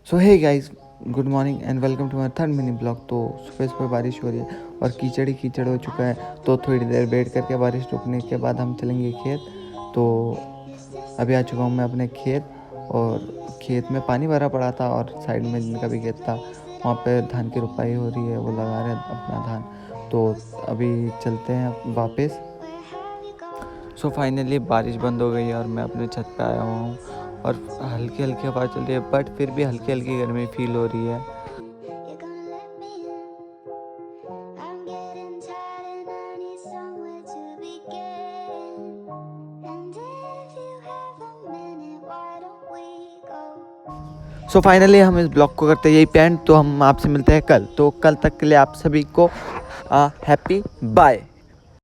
So hey guys, good morning and welcome to my third mini blog. तो सुबह सुबह बारिश हो रही है और कीचड़ ही कीचड़ हो चुका है। तो थोड़ी देर वेट करके बारिश रुकने के बाद हम चलेंगे खेत। तो अभी आ चुका हूँ मैं अपने खेत, और खेत में पानी भरा पड़ा था और साइड में जिनका भी खेत था वहाँ पे धान की रुपाई हो रही है, वो लगा रहे हैं अपना धान। तो अभी चलते हैं वापस। सो फाइनली बारिश बंद हो गई है और मैं अपने छत पे आया हुआ हूँ और हल्की हल्की हवा चल रही है, बट फिर भी हल्की हल्की गर्मी फील हो रही है। सो फाइनली हम इस ब्लॉग को करते हैं यही पेंट। तो हम आपसे मिलते हैं कल। तो कल तक के लिए आप सभी को हैप्पी बाय।